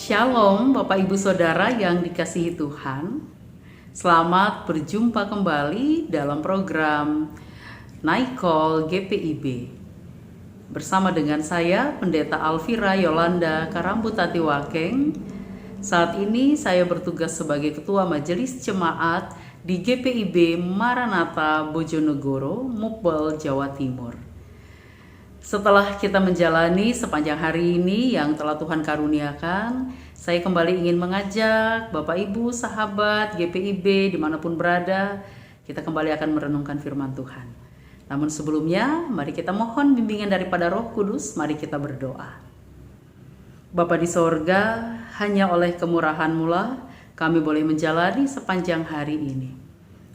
Shalom Bapak Ibu Saudara yang dikasihi Tuhan. Selamat berjumpa kembali dalam program Night Call GPIB. Bersama dengan saya Pendeta Alvira Yolanda Karambutati Wakeng. Saat ini saya bertugas sebagai Ketua Majelis Jemaat di GPIB Maranatha Bojonegoro, Mukbel, Jawa Timur. Setelah kita menjalani sepanjang hari ini yang telah Tuhan karuniakan, saya kembali ingin mengajak Bapak Ibu, sahabat GPIB dimanapun berada, kita kembali akan merenungkan firman Tuhan. Namun sebelumnya, mari kita mohon bimbingan daripada Roh Kudus, mari kita berdoa. Bapa di sorga, hanya oleh kemurahan-Mu lah kami boleh menjalani sepanjang hari ini.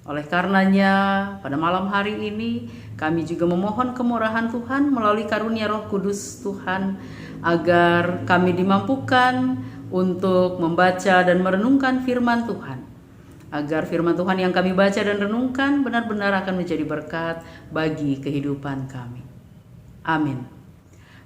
Oleh karenanya, pada malam hari ini, kami juga memohon kemurahan Tuhan melalui karunia Roh Kudus Tuhan, agar kami dimampukan untuk membaca dan merenungkan firman Tuhan. Agar firman Tuhan yang kami baca dan renungkan benar-benar akan menjadi berkat bagi kehidupan kami. Amin.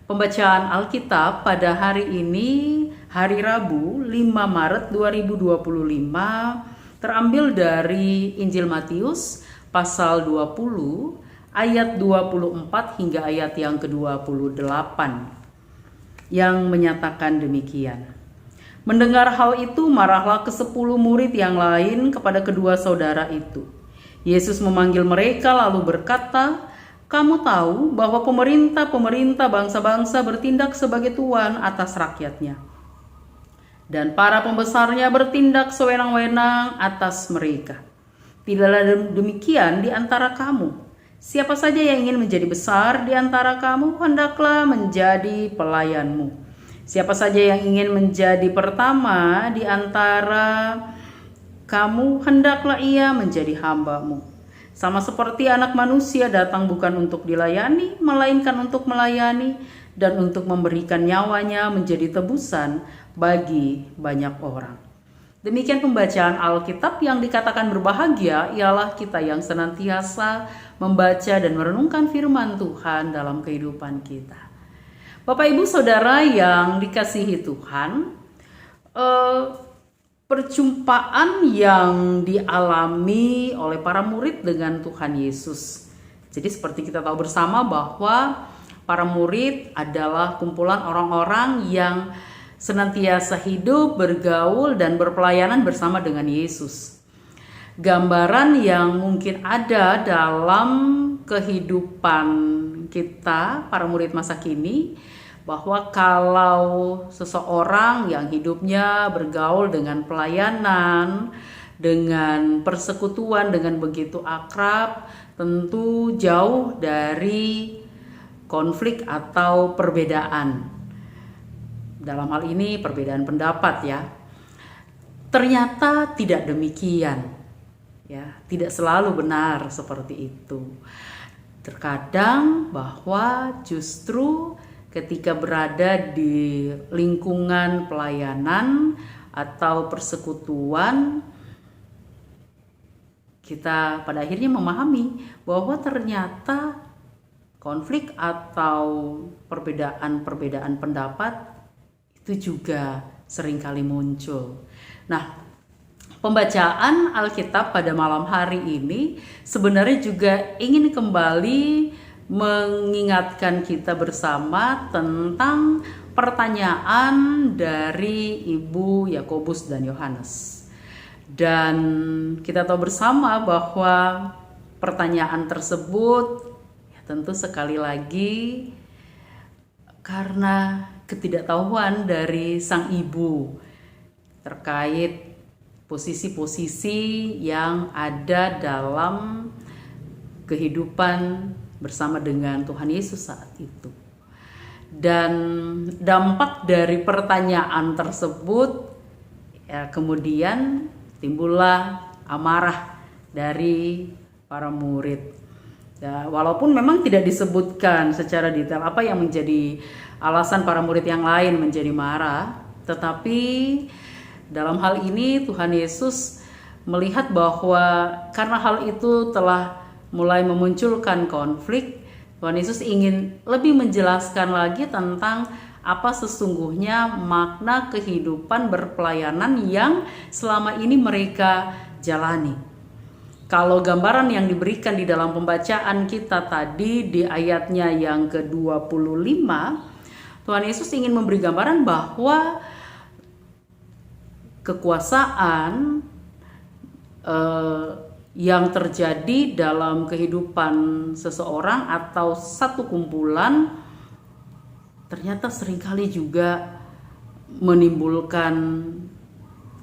Pembacaan Alkitab pada hari ini, hari Rabu 5 Maret 2025, terambil dari Injil Matius pasal 20 ayat 24 hingga ayat yang ke-28 yang menyatakan demikian. Mendengar hal itu, marahlah ke-10 murid yang lain kepada kedua saudara itu. Yesus memanggil mereka lalu berkata, "Kamu tahu bahwa pemerintah bangsa-bangsa bertindak sebagai tuan atas rakyatnya, dan para pembesarnya bertindak sewenang-wenang atas mereka. Tidaklah demikian di antara kamu. Siapa saja yang ingin menjadi besar di antara kamu, hendaklah menjadi pelayanmu. Siapa saja yang ingin menjadi pertama di antara kamu, hendaklah ia menjadi hambamu. Sama seperti Anak Manusia datang bukan untuk dilayani, melainkan untuk melayani dan untuk memberikan nyawanya menjadi tebusan bagi banyak orang." Demikian pembacaan Alkitab. Yang dikatakan berbahagia ialah kita yang senantiasa membaca dan merenungkan firman Tuhan dalam kehidupan kita. Bapak Ibu Saudara yang dikasihi Tuhan, perjumpaan yang dialami oleh para murid dengan Tuhan Yesus. Jadi seperti kita tahu bersama bahwa para murid adalah kumpulan orang-orang yang senantiasa hidup, bergaul, dan berpelayanan bersama dengan Yesus. Gambaran yang mungkin ada dalam kehidupan kita, para murid masa kini, bahwa kalau seseorang yang hidupnya bergaul dengan pelayanan, dengan persekutuan, dengan begitu akrab, tentu jauh dari konflik atau perbedaan. Dalam hal ini perbedaan pendapat ya. Ternyata tidak demikian. Ya, tidak selalu benar seperti itu. Terkadang bahwa justru ketika berada di lingkungan pelayanan atau persekutuan, kita pada akhirnya memahami bahwa ternyata konflik atau perbedaan pendapat itu juga seringkali muncul. Nah, pembacaan Alkitab pada malam hari ini sebenarnya juga ingin kembali mengingatkan kita bersama tentang pertanyaan dari Ibu Yakobus dan Yohanes. Dan kita tahu bersama bahwa pertanyaan tersebut ya tentu sekali lagi karena ketidaktahuan dari sang ibu terkait posisi-posisi yang ada dalam kehidupan bersama dengan Tuhan Yesus saat itu. Dan dampak dari pertanyaan tersebut ya kemudian timbullah amarah dari para murid. Ya, walaupun memang tidak disebutkan secara detail apa yang menjadi alasan para murid yang lain menjadi marah, tetapi dalam hal ini Tuhan Yesus melihat bahwa karena hal itu telah mulai memunculkan konflik, Tuhan Yesus ingin lebih menjelaskan lagi tentang apa sesungguhnya makna kehidupan berpelayanan yang selama ini mereka jalani. Kalau gambaran yang diberikan di dalam pembacaan kita tadi di ayatnya yang ke-25, Tuhan Yesus ingin memberi gambaran bahwa kekuasaan yang terjadi dalam kehidupan seseorang atau satu kumpulan ternyata seringkali juga menimbulkan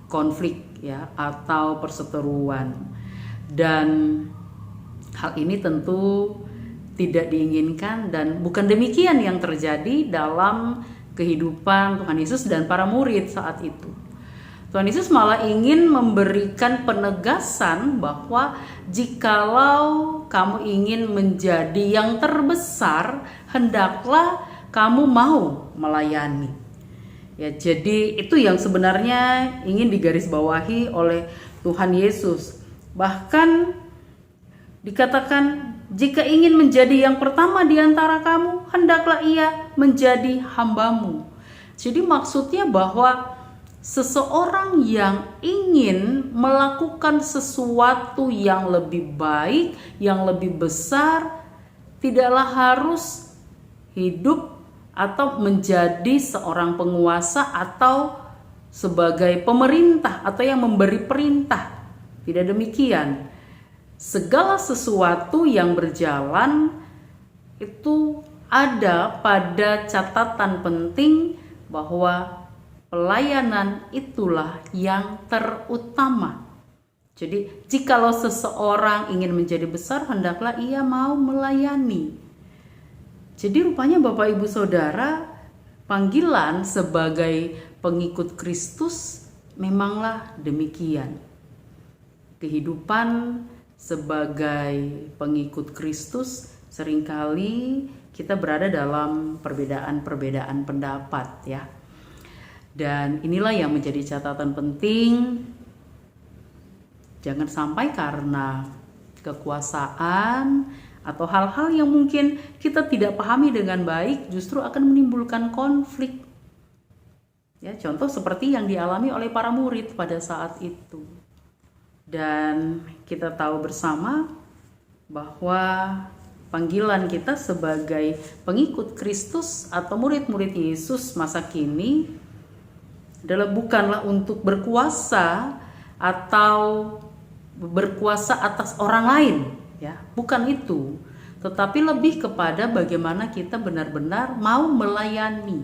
konflik ya atau perseteruan, dan hal ini tentu tidak diinginkan dan bukan demikian yang terjadi dalam kehidupan Tuhan Yesus dan para murid saat itu. Tuhan Yesus malah ingin memberikan penegasan bahwa jikalau kamu ingin menjadi yang terbesar, hendaklah kamu mau melayani. Ya, jadi itu yang sebenarnya ingin digarisbawahi oleh Tuhan Yesus. Bahkan dikatakan, jika ingin menjadi yang pertama di antara kamu, hendaklah ia menjadi hambamu. Jadi maksudnya bahwa seseorang yang ingin melakukan sesuatu yang lebih baik, yang lebih besar, tidaklah harus hidup atau menjadi seorang penguasa atau sebagai pemerintah atau yang memberi perintah. Tidak demikian. Segala sesuatu yang berjalan itu ada pada catatan penting bahwa pelayanan itulah yang terutama. Jadi, jikalau seseorang ingin menjadi besar, hendaklah ia mau melayani. Jadi rupanya Bapak Ibu Saudara, panggilan sebagai pengikut Kristus memanglah demikian. Kehidupan sebagai pengikut Kristus seringkali kita berada dalam perbedaan-perbedaan pendapat ya. Dan inilah yang menjadi catatan penting. Jangan sampai karena kekuasaan atau hal-hal yang mungkin kita tidak pahami dengan baik justru akan menimbulkan konflik. Ya, contoh seperti yang dialami oleh para murid pada saat itu. Dan kita tahu bersama bahwa panggilan kita sebagai pengikut Kristus atau murid-murid Yesus masa kini adalah bukanlah untuk berkuasa atau berkuasa atas orang lain, ya, bukan itu, tetapi lebih kepada bagaimana kita benar-benar mau melayani.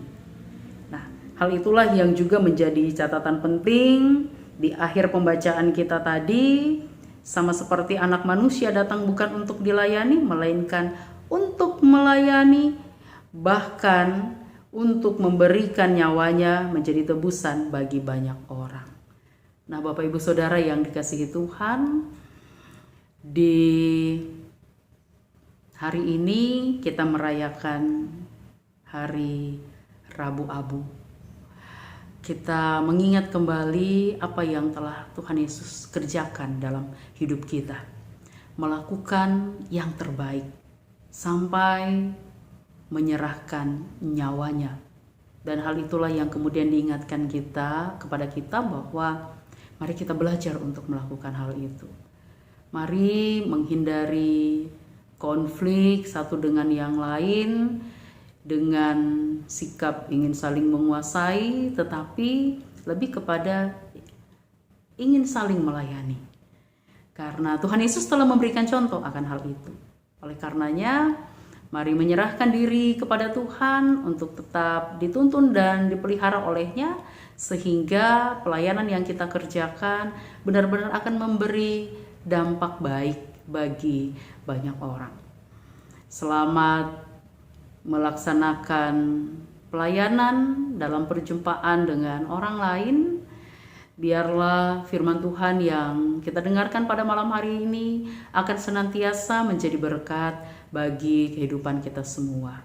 Nah, hal itulah yang juga menjadi catatan penting di akhir pembacaan kita tadi. Sama seperti anak manusia datang bukan untuk dilayani, melainkan untuk melayani, bahkan untuk memberikan nyawanya menjadi tebusan bagi banyak orang. Nah, Bapak Ibu Saudara yang dikasihi Tuhan, di hari ini kita merayakan hari Rabu Abu. Kita mengingat kembali apa yang telah Tuhan Yesus kerjakan dalam hidup kita. Melakukan yang terbaik sampai menyerahkan nyawanya. Dan hal itulah yang kemudian diingatkan kepada kita bahwa mari kita belajar untuk melakukan hal itu. Mari menghindari konflik satu dengan yang lain dengan sikap ingin saling menguasai, tetapi lebih kepada ingin saling melayani. Karena Tuhan Yesus telah memberikan contoh akan hal itu. Oleh karenanya, mari menyerahkan diri kepada Tuhan untuk tetap dituntun dan dipelihara olehnya, sehingga pelayanan yang kita kerjakan benar-benar akan memberi dampak baik bagi banyak orang. Selamat melaksanakan pelayanan dalam perjumpaan dengan orang lain. Biarlah firman Tuhan yang kita dengarkan pada malam hari ini akan senantiasa menjadi berkat bagi kehidupan kita semua.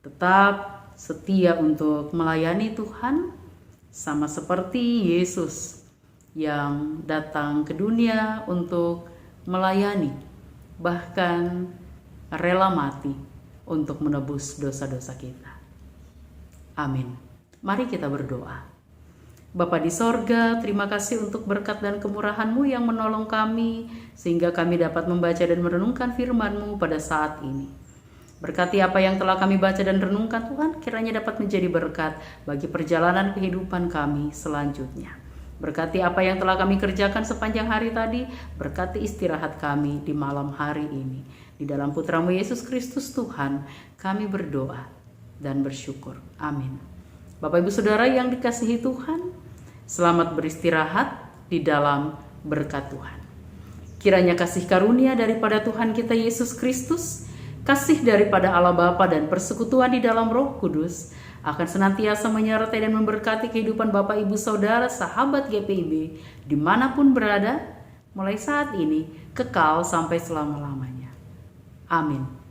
Tetap setia untuk melayani Tuhan, sama seperti Yesus yang datang ke dunia untuk melayani, bahkan rela mati untuk menebus dosa-dosa kita. Amin. Mari kita berdoa. Bapa di sorga, terima kasih untuk berkat dan kemurahan-Mu yang menolong kami, sehingga kami dapat membaca dan merenungkan firman-Mu pada saat ini. Berkati apa yang telah kami baca dan renungkan, Tuhan, kiranya dapat menjadi berkat bagi perjalanan kehidupan kami selanjutnya. Berkati apa yang telah kami kerjakan sepanjang hari tadi, berkati istirahat kami di malam hari ini. Di dalam Putra-Mu Yesus Kristus Tuhan, kami berdoa dan bersyukur. Amin. Bapak Ibu Saudara yang dikasihi Tuhan, selamat beristirahat di dalam berkat Tuhan. Kiranya kasih karunia daripada Tuhan kita Yesus Kristus, kasih daripada Allah Bapa dan persekutuan di dalam Roh Kudus akan senantiasa menyertai dan memberkati kehidupan Bapak Ibu Saudara sahabat GPIB dimanapun berada, mulai saat ini kekal sampai selama-lamanya. Amin.